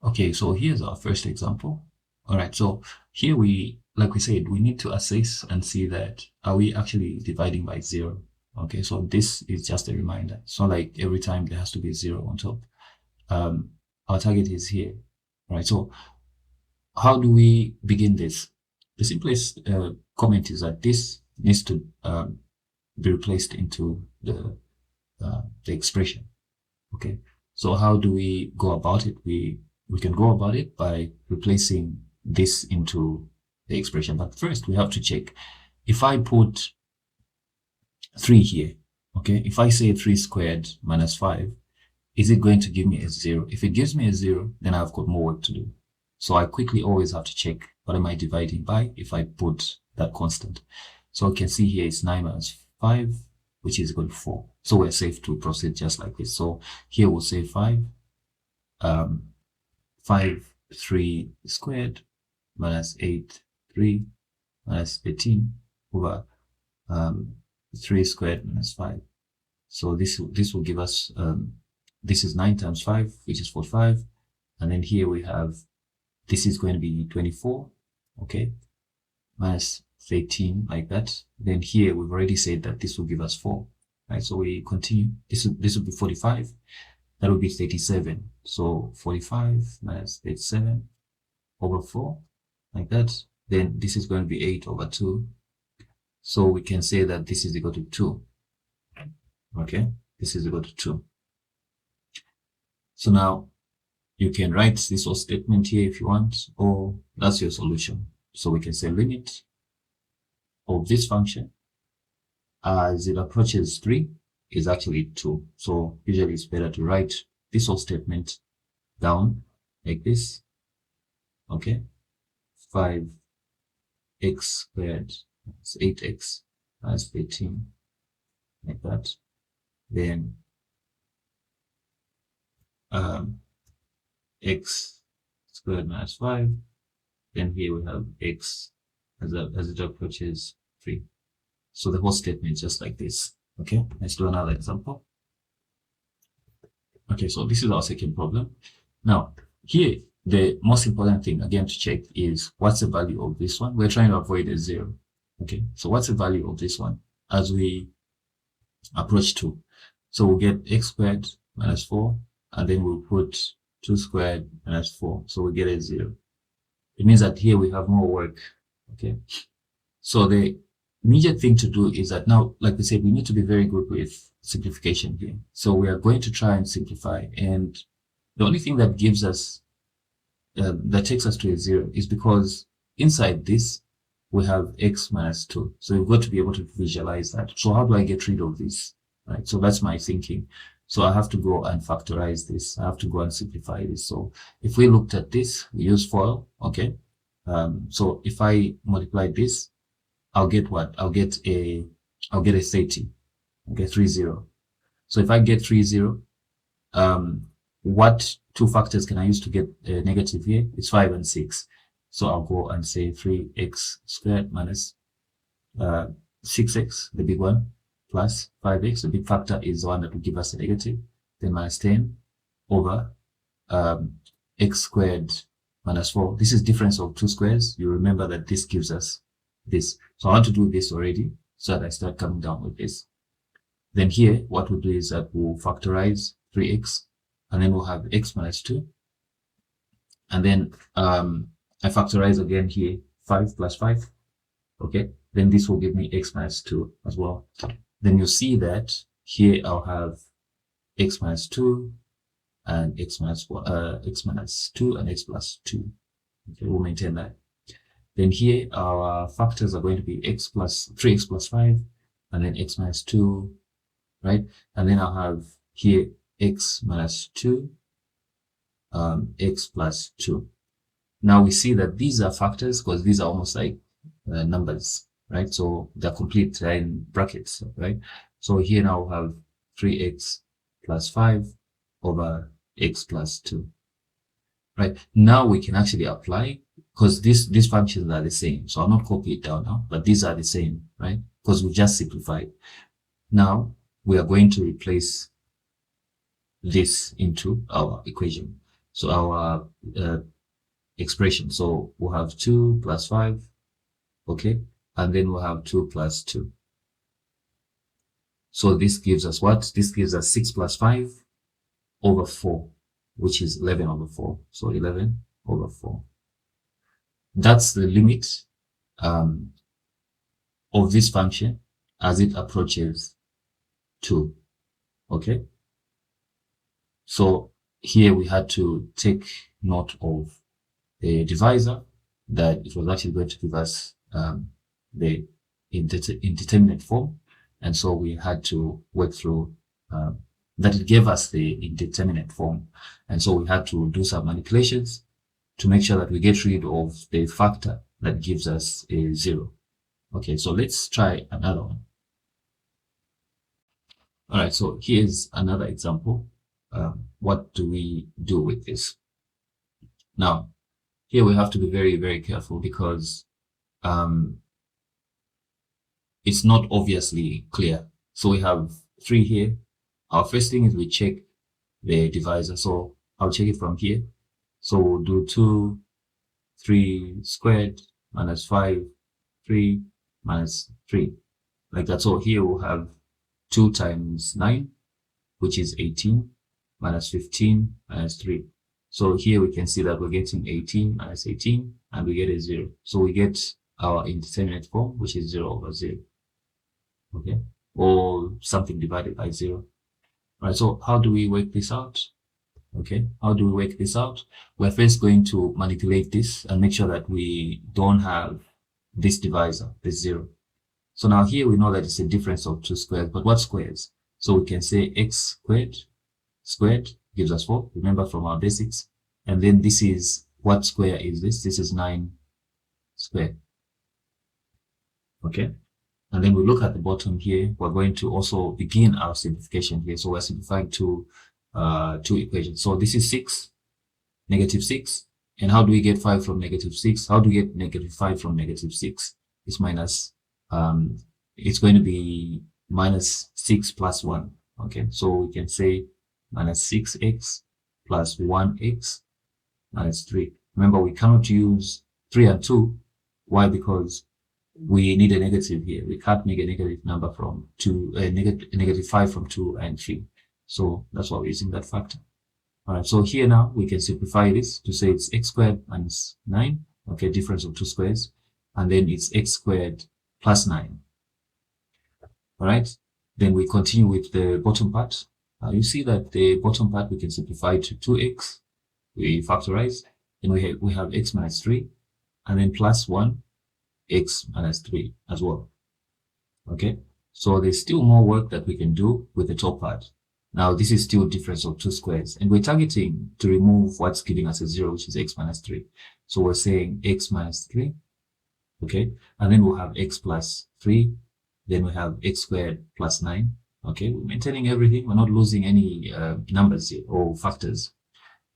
Okay, so here's our first example. All right, so here like we said, we need to assess and see that are we actually dividing by zero? Okay, so this is just a reminder. It's not like every time there has to be a zero on top. Our target is here. All right, so how do we begin this? The simplest comment is that this needs to be replaced into the expression. Okay, so how do we go about it? We can go about it by replacing this into the expression. But first, we have to check. If I put 3 here, okay, if I say 3 squared minus 5, is it going to give me a 0? If it gives me a 0, then I've got more work to do. So I quickly always have to check what am I dividing by if I put that constant. So you can see here it's 9 minus 5, which is equal to 4. So we're safe to proceed just like this. So here we'll say 5, 3 squared minus 8, 3 minus 18 over 3 squared minus 5. So this will give us, this is 9 times 5, which is 45. And then here we have, this is going to be 24, okay, minus 13, like that. Then here we've already said that this will give us 4, right? So we continue. This will be 45. That will be 37. So 45 minus 37 over 4, like that. Then this is going to be 8 over 2. So we can say that this is equal to 2. Okay, this is equal to 2. So now you can write this whole statement here if you want, or that's your solution. So we can say limit of this function as it approaches 3 is actually 2. So usually it's better to write this whole statement down like this. Okay, 5x squared is 8x minus 18, like that. Then x squared minus 5. Then here we have x as it approaches 3. So the whole statement is just like this. Okay, let's do another example. Okay, so this is our second problem. Now, here, the most important thing, again, to check is what's the value of this one? We're trying to avoid a 0. Okay, so what's the value of this one as we approach 2? So we'll get x squared minus 4, and then we'll put 2 squared minus 4. So we get a 0. It means that here we have more work. Okay, so the immediate thing to do is that now, like we said, we need to be very good with simplification here. So we are going to try and simplify, and the only thing that gives us that takes us to a 0 is because inside this we have x minus 2. So we've got to be able to visualize that. So how do I get rid of this? Right. So that's my thinking. So I have to go and factorize this. I have to go and simplify this. So if we looked at this, we use FOIL. Okay. So if I multiply this, I'll get what? I'll get a 30. Okay, 30. So if I get 30, what two factors can I use to get a negative here? It's 5 and 6. So I'll go and say 3x squared minus 6x, the big one, plus 5x. The big factor is the one that will give us a negative. Then minus 10 over x squared minus 4. This is difference of two squares. You remember that this gives us this. So I want to do this already so that I start coming down with this. Then here, what we'll do is that we'll factorize 3x, and then we'll have x minus 2. And then I factorize again here, 5 plus 5. Okay, then this will give me x minus 2 as well. Then you see that here I'll have x minus 2 and x minus 2 and x plus 2. Okay, we'll maintain that. Then here our factors are going to be 3x plus 5, and then x minus 2, right? And then I'll have here x minus 2, x plus 2. Now we see that these are factors because these are almost like numbers, right? So they're complete, they're in brackets, right? So here now we'll have 3x plus 5 over x plus 2, right? Now we can actually apply, because these functions are the same. So I'll not copy it down now, but these are the same, right? Because we just simplified. Now we are going to replace this into our equation. So our expression. So we'll have 2 plus 5, okay? And then we'll have 2 plus 2. So this gives us what? This gives us 6 plus 5 over 4, which is 11 over 4. So 11 over 4. That's the limit of this function as it approaches 2, okay? So here we had to take note of the divisor, that it was actually going to give us the indeterminate form. And so we had to work through that it gave us the indeterminate form. And so we had to do some manipulations to make sure that we get rid of the factor that gives us a 0. Okay, so let's try another one. All right, so here's another example. What do we do with this? Now, here we have to be very, very careful because it's not obviously clear. So we have 3 here. Our first thing is we check the divisor. So I'll check it from here. So we'll do 2, 3 squared minus 5, 3 minus 3. Like that. So here we'll have 2 times 9, which is 18, minus 15 minus 3. So here we can see that we're getting 18 minus 18, and we get a 0. So we get our indeterminate form, which is 0 over 0. Okay, or something divided by 0. All right, so how do we work this out? Okay, how do we work this out? We're first going to manipulate this and make sure that we don't have this divisor, this 0. So now here we know that it's a difference of 2 squares, but what squares? So we can say x squared gives us 4, remember from our basics. And then this is, what square is this? This is 9 squared. Okay, and then we look at the bottom here. We're going to also begin our simplification here. So we're simplifying two equations. So this is 6, negative 6. And how do we get 5 from negative 6? How do we get negative 5 from negative 6? It's minus, it's going to be minus 6 plus 1. Okay, so we can say minus 6x plus 1x minus 3. Remember, we cannot use 3 and 2. Why? Because we need a negative here. We can't make a negative number from 2, negative 5 from 2 and 3. So that's why we're using that factor. All right, so here now we can simplify this to say it's x squared minus 9. Okay, difference of 2 squares. And then it's x squared plus 9. All right, then we continue with the bottom part. You see that the bottom part we can simplify to 2x. We factorize. Then we have x minus 3. And then plus 1. X minus 3 as well. Okay, so there's still more work that we can do with the top part. Now this is still difference of 2 squares, and we're targeting to remove what's giving us a 0, which is x minus 3. So we're saying x minus 3. Okay, and then we'll have x plus 3. Then we have x squared plus 9. Okay, we're maintaining everything. We're not losing any numbers here or factors.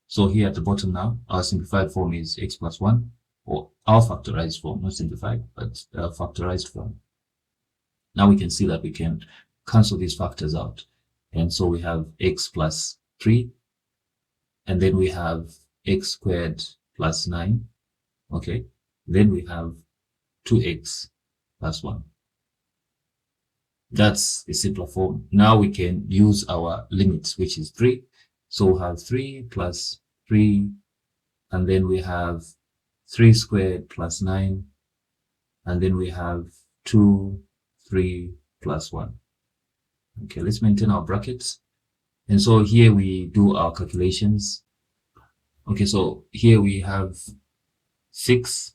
So here at the bottom now, our simplified form is x plus 1. Or our factorized form, not simplified, but factorized form. Now we can see that we can cancel these factors out. And so we have x plus 3, and then we have x squared plus 9. Okay, then we have 2x plus 1. That's the simpler form. Now we can use our limits, which is 3. So we have 3 plus 3, and then we have 3 squared plus 9, and then we have 2, 3 plus 1. Okay, let's maintain our brackets. And so here we do our calculations. Okay, so here we have 6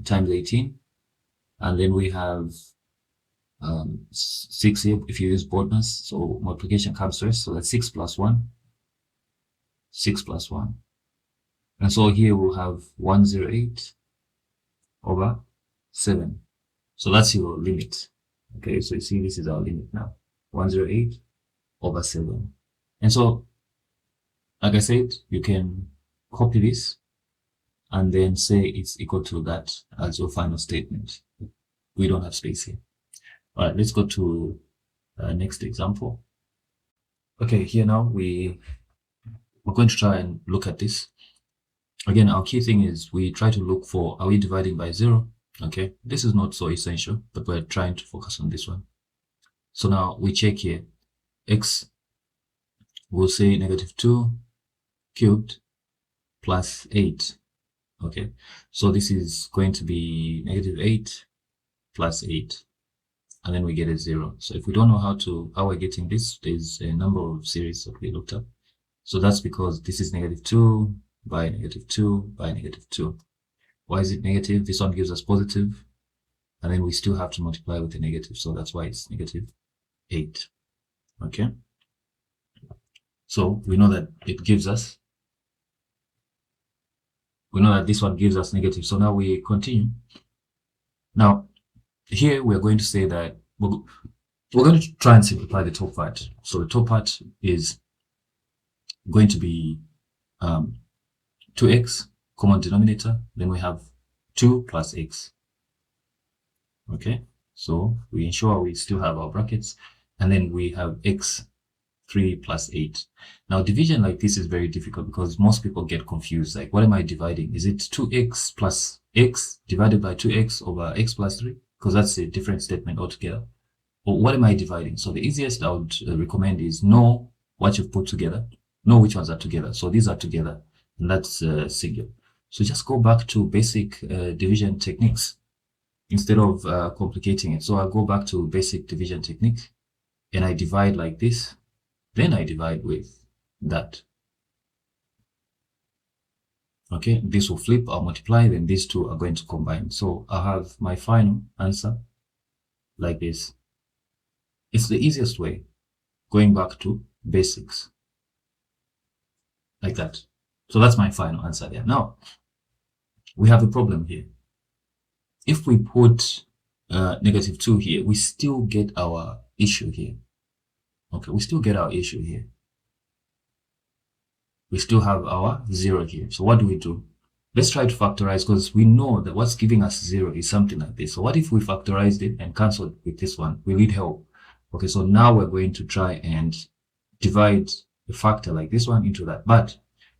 times 18, and then we have 6 here if you use bonus, so multiplication comes first, so that's 6 plus 1. 6 plus 1. And so here we'll have 108 over 7. So that's your limit. Okay, so you see this is our limit now. 108 over 7. And so, like I said, you can copy this and then say it's equal to that as your final statement. We don't have space here. All right, let's go to next example. Okay, here now we're going to try and look at this. Again, our key thing is we try to look for, are we dividing by 0? Okay, this is not so essential, but we're trying to focus on this one. So now we check here, x, we'll say -2 cubed plus 8. Okay, so this is going to be -8 plus 8, and then we get a 0. So if we don't know how we're getting this, there's a number of series that we looked up. So that's because this is -2 by -2 by -2. Why is it negative? This one gives us positive, and then we still have to multiply with the negative. So that's why it's -8. Okay. So we know that it gives us, we know that this one gives us negative. So now we continue. Now, here we're going to say that we're going to try and simplify the top part. So the top part is going to be 2x, common denominator. Then we have 2 plus x. Okay, so we ensure we still have our brackets. And then we have x, 3 plus 8. Now, division like this is very difficult because most people get confused. Like, what am I dividing? Is it 2x plus x divided by 2x over x plus 3? Because that's a different statement altogether. Or what am I dividing? So the easiest I would recommend is know what you've put together, know which ones are together. So these are together, and that's singular. So just go back to basic division techniques instead of complicating it. So I'll go back to basic division technique, and I divide like this. Then I divide with that. Okay, this will flip, I'll multiply, then these two are going to combine. So I have my final answer like this. It's the easiest way, going back to basics. Like that. So that's my final answer there. Now, we have a problem here. If we put -2 here, we still get our issue here. Okay, we still get our issue here. We still have our 0 here. So what do? Let's try to factorize, because we know that what's giving us 0 is something like this. So what if we factorized it and canceled with this one? We need help. Okay, so now we're going to try and divide a factor like this one into that. But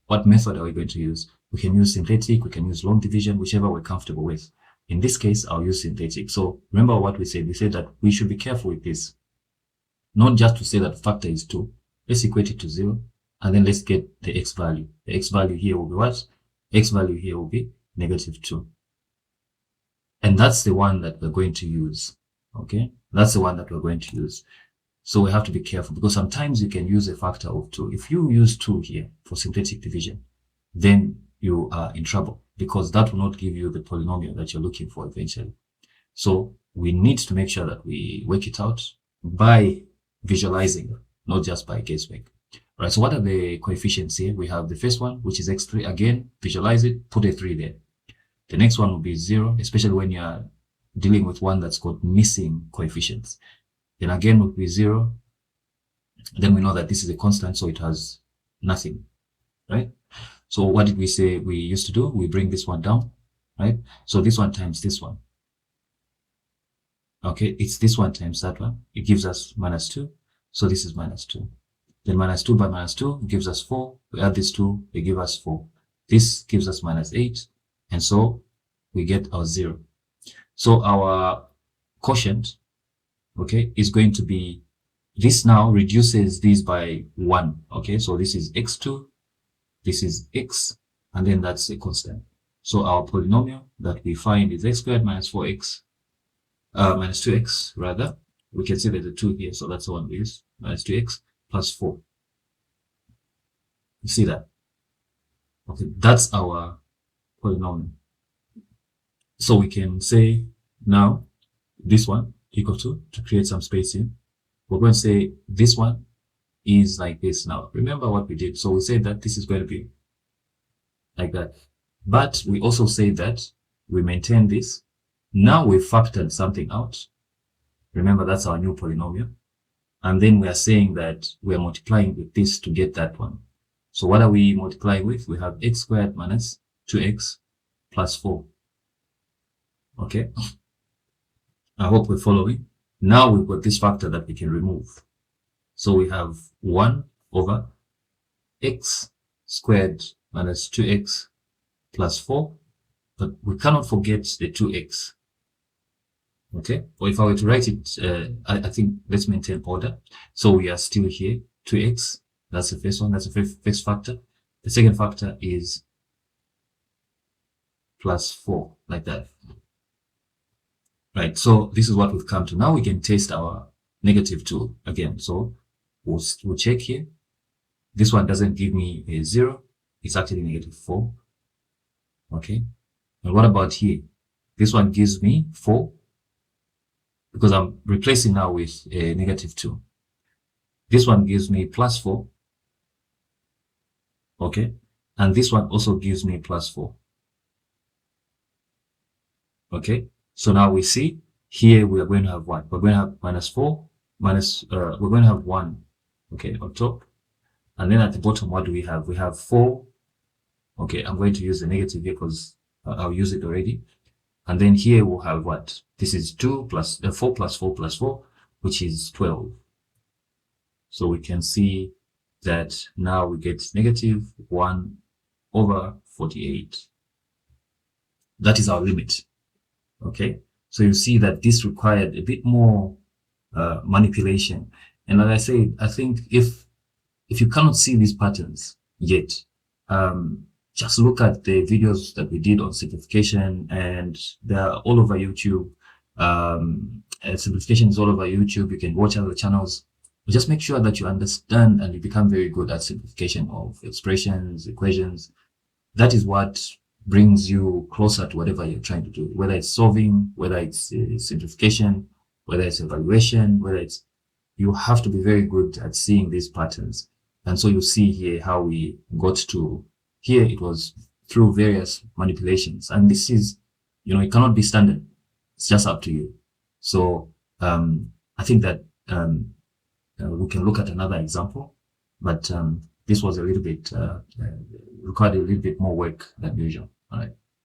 what method are we going to use? We can use synthetic, we can use long division, whichever we're comfortable with. In this case, I'll use synthetic. So remember what we said. We said that we should be careful with this. Not just to say that factor is 2. Let's equate it to 0. And then let's get the x value. The x value here will be what? X value here will be -2. And that's the one that we're going to use. Okay? That's the one that we're going to use. So we have to be careful, because sometimes you can use a factor of 2. If you use 2 here for synthetic division, then you are in trouble, because that will not give you the polynomial that you're looking for eventually. So we need to make sure that we work it out by visualizing, not just by guesswork. All right, so what are the coefficients here? We have the first one, which is x3. Again, visualize it, put a 3 there. The next one will be 0, especially when you're dealing with one that's got missing coefficients. Then again will be 0. Then we know that this is a constant, so it has nothing, right? So what did we say we used to do? We bring this one down, right? So this one times this one. Okay, it's this one times that one. It gives us -2. So this is -2. Then -2 by -2 gives us 4. We add these two, they give us 4. This gives us -8. And so we get our 0. So our quotient, okay, is going to be, this now reduces these by 1. Okay, so this is x2, this is x, and then that's a constant. So our polynomial that we find is x squared minus 4x, minus 2x rather. We can see there's a 2 here, so that's the one we use, minus 2x plus 4. You see that? Okay, that's our polynomial. So we can say now this one equal to create some space here. We're going to say this one is like this now. Remember what we did. So we said that this is going to be like that. But we also say that we maintain this. Now we've factored something out. Remember, that's our new polynomial. And then we are saying that we are multiplying with this to get that one. So what are we multiplying with? We have x squared minus 2x plus 4. Okay. I hope we're following. Now we've got this factor that we can remove. So we have 1 over x squared minus 2x plus 4. But we cannot forget the 2x. Okay, or if I were to write it, I think let's maintain order. So we are still here, 2x, that's the first one, that's the first factor. The second factor is plus 4, like that. Right, so this is what we've come to. Now we can test our negative 2 again. So we'll check here. This one doesn't give me a 0. It's actually negative 4. Okay, and what about here? This one gives me 4. Because I'm replacing now with a negative 2. This one gives me plus 4. Okay. And this one also gives me plus 4. Okay. So now we see here we are going to have what? We're going to have minus 4, minus, we're going to have 1. Okay. On top. And then at the bottom, what do we have? We have 4. Okay. I'm going to use the negative here because I'll use it already. And then here we'll have what? This is 2 plus 4 plus 4 plus 4, which is 12. So we can see that now we get negative 1 over 48. That is our limit. Okay. So you see that this required a bit more manipulation. And as I said, I think if you cannot see these patterns yet, just look at the videos that we did on simplification, and they're all over YouTube. Simplification is all over YouTube. You can watch other channels. But just make sure that you understand and you become very good at simplification of expressions, equations. That is what brings you closer to whatever you're trying to do, whether it's solving, whether it's simplification, whether it's evaluation, whether it's, you have to be very good at seeing these patterns. And so you see here how we got to here. It was through various manipulations, and this is, it cannot be standard. It's just up to you. So I think that we can look at another example, but this was a little bit required a little bit more work than usual. All right.